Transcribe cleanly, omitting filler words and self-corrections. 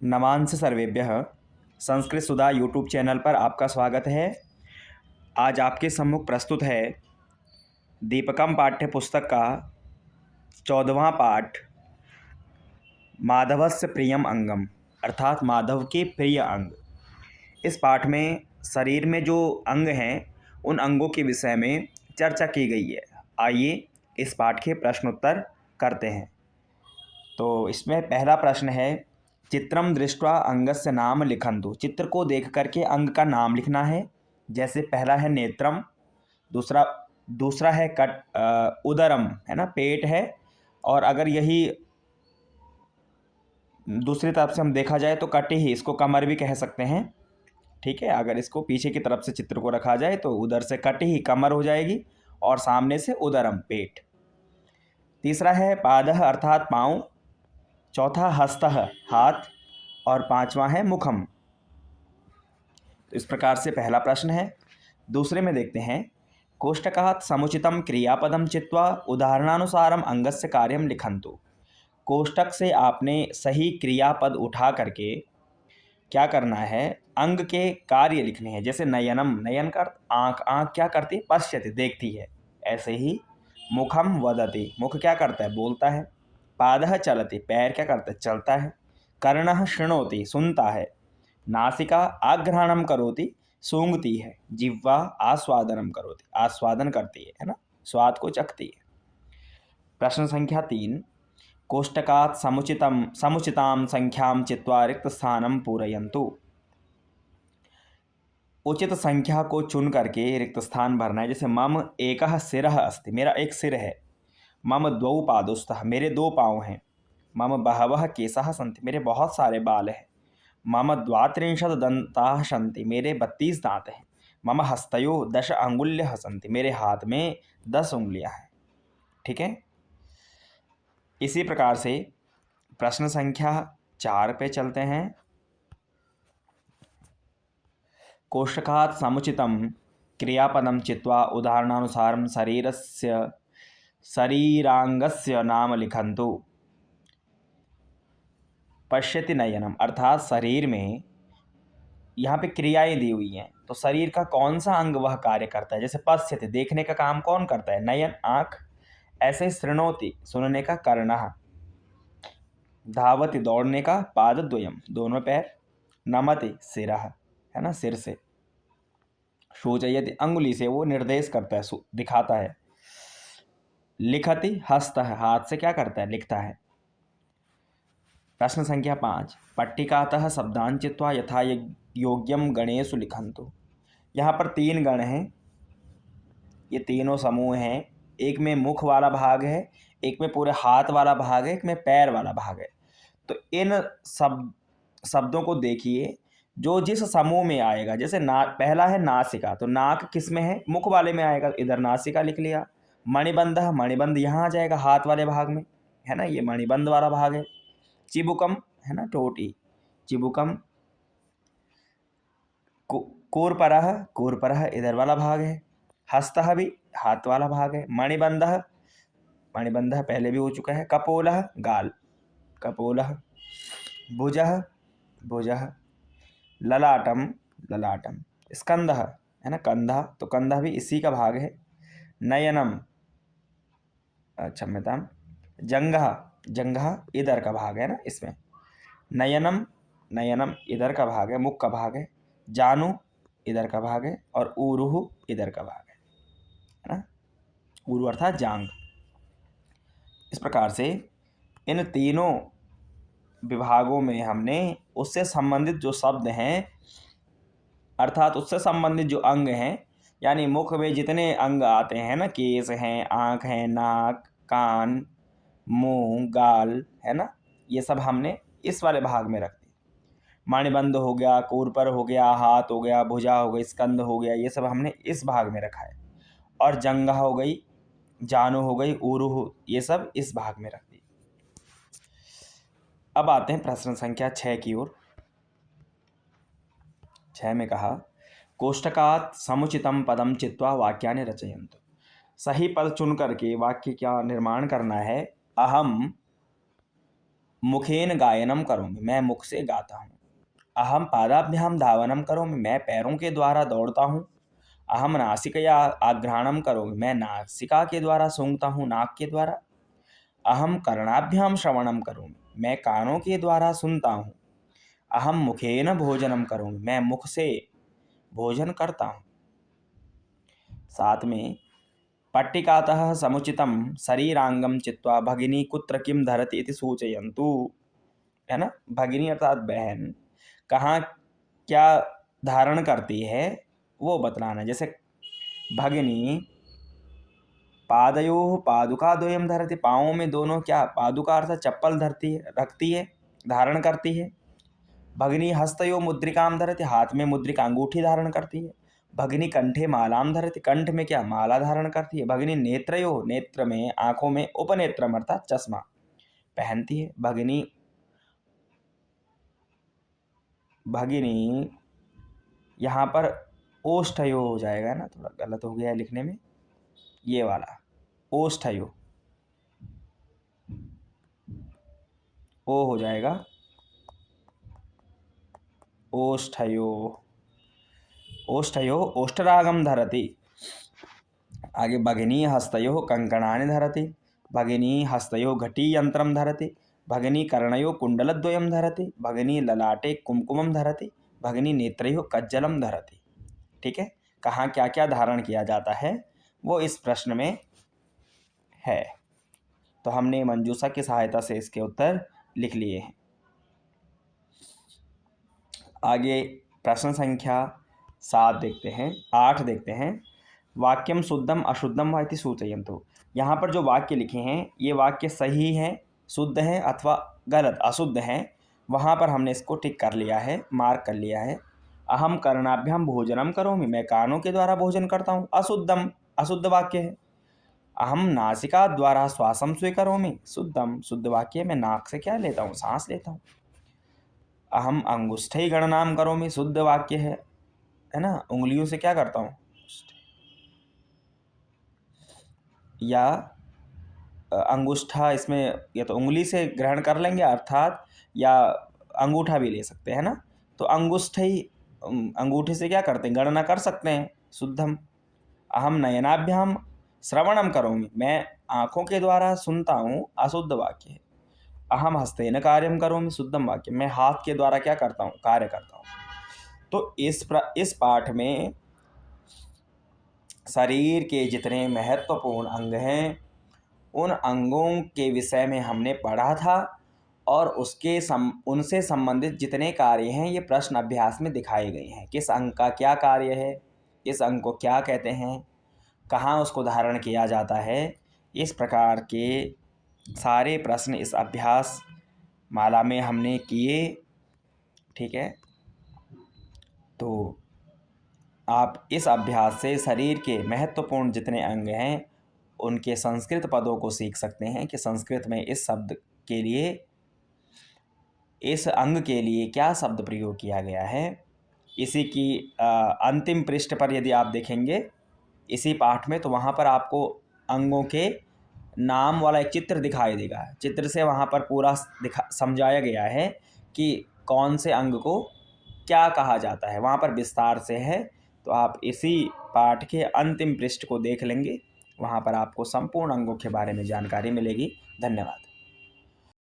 नमांस सर्वेभ्यः। संस्कृत सुधा YouTube channel पर आपका स्वागत है। आज आपके सम्मुख प्रस्तुत है दीपकम पाठ्य पुस्तक का 14वां पाठ, माधवस्य प्रियम अंगम, अर्थात माधव के प्रिय अंग। इस पाठ में शरीर में जो अंग हैं उन अंगों के विषय में चर्चा की गई है। आइए इस पाठ के प्रश्नोत्तर करते हैं। तो इसमें पहला प्रश्न है, चित्रम दृष्ट्वा अंगस्य नाम लिखन्तु। चित्र को देख करके अंग का नाम लिखना है। जैसे पहला है नेत्रम, दूसरा है उदरम, है ना, पेट है। और अगर यही दूसरी तरफ से हम देखा जाए तो कटी ही, इसको कमर भी कह सकते हैं। ठीक है, अगर इसको पीछे की तरफ से चित्र को रखा जाए तो उधर से कटी ही कमर हो जाएगी और सामने से उदरम पेट। तीसरा है पादः अर्थात पाँव, चौथा हस्तः हाथ और पांचवा है मुखम। तो इस प्रकार से पहला प्रश्न है। दूसरे में देखते हैं, कोष्टकात् समुचितम क्रियापदम चित्वा उदाहरणानुसारम अंगस्य कार्यम लिखन्तु। कोष्टक से आपने सही क्रियापद उठा करके क्या करना है, अंग के कार्य लिखने हैं। जैसे नयनम, नयन का आँख, आँख क्या करती है, पश्यति देखती है। ऐसे ही मुखम वदति, मुख क्या करता है, बोलता है। पादः चलति, पैर क्या करता है, चलता है। कर्णः शृणोति, सुनता है। नासिका आघ्राणम करोति, सूंघती है। जिह्वा आस्वादनम करोति, आस्वादन करती है ना, स्वाद को चखती है। प्रश्न संख्या 3, कोष्टकात् समुचितां संख्यां चित्वा रिक्त स्थानं पूरयन्तु। उचित संख्या को चुन करके रिक्त स्थान भरना है। जैसे मम एकः सिरः अस्ति, मेरा एक सिर है। मम द्वौ पादोस्तः, मेरे दो पाँव हैं। मम बहवः केशः सन्ति, मेरे बहुत सारे बाल हैं। मम द्वात्रिंशत् दन्ताः सन्ति, मेरे 32 दांत हैं। मम हस्तयोः 10 अंगुल्यः सन्ति, मेरे हाथ में 10 उंगलियां हैं। ठीक है, इसी प्रकार से प्रश्न संख्या 4 पे चलते हैं। कोष्टकात् समुचितं क्रियापदं चित्वा उदाहरणानुसारं शरीरांगस्य नाम लिखन्तु। पश्यति नयनम, अर्थात शरीर में यहाँ पे क्रियाएं दी हुई हैं, तो शरीर का कौन सा अंग वह कार्य करता है। जैसे पश्यति, देखने का काम कौन करता है, नयन आँख। ऐसे शृणोति, सुनने का कर्णः। धावति, दौड़ने का पादद्वयम, दोनों पैर। नमति, सिरः, है ना, सिर से। शोचयति, अंगुली से वो निर्देश करता है, दिखाता है। लिखति, हस्तः, हाथ से क्या करता है, लिखता है। प्रश्न संख्या 5, पट्टिकातः शब्दान् चित्वा यथा योग्यम गणेषु लिखन्तु। यहाँ पर 3 गण हैं, ये तीनों समूह हैं। एक में मुख वाला भाग है, एक में पूरे हाथ वाला भाग है, एक में पैर वाला भाग है। तो इन शब्दों को देखिए, जो जिस समूह में आएगा। जैसे पहला है नासिका, तो नाक किस में है, मुख वाले में आएगा, इधर नासिका लिख लिया। मणिबंध, मणिबंध यहाँ आ जाएगा हाथ वाले भाग में, है ना, ये मणिबंध वाला भाग है। चिबुकम, है ना, टोटी, चिबुकम। कूर्परः, कूर्परः इधर वाला भाग है। हस्तः भी हाथ वाला भाग है। मणिबंधः, मणिबंधः पहले भी हो चुका है। कपोलः, गाल, कपोलः। भुजः, भुजः। ललाटम, ललाटम। स्कंधः, है ना, कंधा, तो कंधा भी इसी का भाग है। नयनम, क्षम्यताम, जंघः, जंघः इधर का भाग है ना, इसमें। नयनम, नयनम इधर का भाग है, मुख का भाग है। जानु इधर का भाग है और ऊरुहु इधर का भाग है ना, ऊरु अर्थात जांग। इस प्रकार से इन तीनों विभागों में हमने उससे संबंधित जो शब्द हैं, अर्थात उससे संबंधित जो अंग हैं, यानी मुख में जितने अंग आते हैं ना, केस हैं, आँख हैं, नाक, कान, मुंह, गाल, है ना, ये सब हमने इस वाले भाग में रख दिए। मणिबंध हो गया, कूर्पर हो गया, हाथ हो गया, भुजा हो गई, स्कंद हो गया, ये सब हमने इस भाग में रखा है। और जंघा हो गई, जानु हो गई, ऊरुहु, ये सब इस भाग में रख दी। अब आते हैं प्रश्न संख्या 6 की ओर। 6 में कहा, कोष्टकात् समुचितम पदम चित्वा वाक्यानि रचयन्तु। सही पद चुन करके वाक्य क्या निर्माण करना है। अहम मुखेन गायनम करोमि, मैं मुख से गाता हूँ। अहम पादाभ्याम धावनम करोमि, मैं पैरों के द्वारा दौड़ता हूँ। अहम नासिकया आघ्राणम करोमि, मैं नासिका के द्वारा सूंघता हूँ, नाक के द्वारा। अहम कर्णाभ्याम श्रवणम करोमि, मैं कानों के द्वारा सुनता हूँ। अहम मुखेन भोजनम करोमि, मैं मुख से भोजन करता हूँ। साथ में पट्टिकातः समुचितं शरीरांगम चित्वा भगिनी कुत्र किम धरति इति सूचयन्तु, है ना। भगिनी अर्थात बहन कहाँ क्या धारण करती है वो बतलाना। जैसे भगिनी पादयोः पादुकाद्वयं धरति, पाँवों में दोनों क्या पादुका अर्थात चप्पल धरती है, रखती है, धारण करती है। भगिनी हस्तयोः मुद्रिकां धरति, हाथ में मुद्रिका अंगूठी धारण करती है। भगिनी कंठे मालाम धरति, कंठ में क्या माला धारण करती है। भगिनी नेत्रयोः, नेत्र में आँखों में उपनेत्रम अर्थात चश्मा पहनती है। भगिनी यहाँ पर ओष्ठयो हो जाएगा ना, थोड़ा गलत हो गया है लिखने में, ये वाला ओष्ठयो, ओ हो जाएगा ओष्ठयो, ओष्ठयो ओष्ठरागम धरति। आगे भगिनी हस्तयोः कंकणानि धरति, भगिनी हस्तयोः घटीयंत्रम धरति, भगिनी कर्णयोः कुंडलद्वयं धरति, भगिनी ललाटे कुमकुमम धरति, भगिनी नेत्रयोः कज्जलम धरति। ठीक है, कहाँ क्या क्या धारण किया जाता है वो इस प्रश्न में है। तो हमने मंजूषा की सहायता से इसके उत्तर लिख लिए हैं। आगे प्रश्न संख्या 7 देखते हैं, 8 देखते हैं। वाक्यम शुद्धम अशुद्धम वा इति सूचयन्तु। यहाँ पर जो वाक्य लिखे हैं ये वाक्य सही हैं, शुद्ध हैं अथवा गलत अशुद्ध हैं, वहाँ पर हमने इसको टिक कर लिया है, मार्क कर लिया है। अहम कर्णाभ्याम भोजनम करोमि, मैं कानों के द्वारा भोजन करता हूँ, अशुद्धम अशुद्ध वाक्य है। अहम नासिका द्वारा श्वासम स्वीकरोमि, शुद्धम शुद्ध वाक्य है, मैं नाक से क्या लेता हूँ, सांस लेता हूँ। अहम अंगुष्ठै गणनाम करोमि, शुद्ध वाक्य है ना, उंगलियों से क्या करता हूँ, या अंगूठा, इसमें या तो उंगली से ग्रहण कर लेंगे अर्थात, या अंगूठा भी ले सकते हैं ना। तो अंगुष्ठै अंगूठे से क्या करते हैं, गणना कर सकते हैं, शुद्धम। अहम नयनाभ्याम श्रवणम करोमि, मैं आँखों के द्वारा सुनता हूँ, अशुद्ध वाक्य है। अहम हस्तेन कार्यम करोमि, शुद्धम वाक्य, मैं हाथ के द्वारा क्या करता हूँ, कार्य करता हूँ। तो इस पाठ में शरीर के जितने महत्वपूर्ण अंग हैं उन अंगों के विषय में हमने पढ़ा था, और उनसे संबंधित जितने कार्य हैं ये प्रश्न अभ्यास में दिखाए गए हैं। किस अंग का क्या कार्य है, इस अंग को क्या कहते हैं, कहाँ उसको धारण किया जाता है, इस प्रकार के सारे प्रश्न इस अभ्यास माला में हमने किए। ठीक है, तो आप इस अभ्यास से शरीर के महत्वपूर्ण जितने अंग हैं उनके संस्कृत पदों को सीख सकते हैं कि संस्कृत में इस शब्द के लिए, इस अंग के लिए क्या शब्द प्रयोग किया गया है। इसी की अंतिम पृष्ठ पर यदि आप देखेंगे इसी पाठ में, तो वहाँ पर आपको अंगों के नाम वाला एक चित्र दिखाई देगा। चित्र से वहाँ पर पूरा समझाया गया है कि कौन से अंग को क्या कहा जाता है, वहाँ पर विस्तार से है। तो आप इसी पाठ के अंतिम पृष्ठ को देख लेंगे, वहाँ पर आपको संपूर्ण अंगों के बारे में जानकारी मिलेगी। धन्यवाद।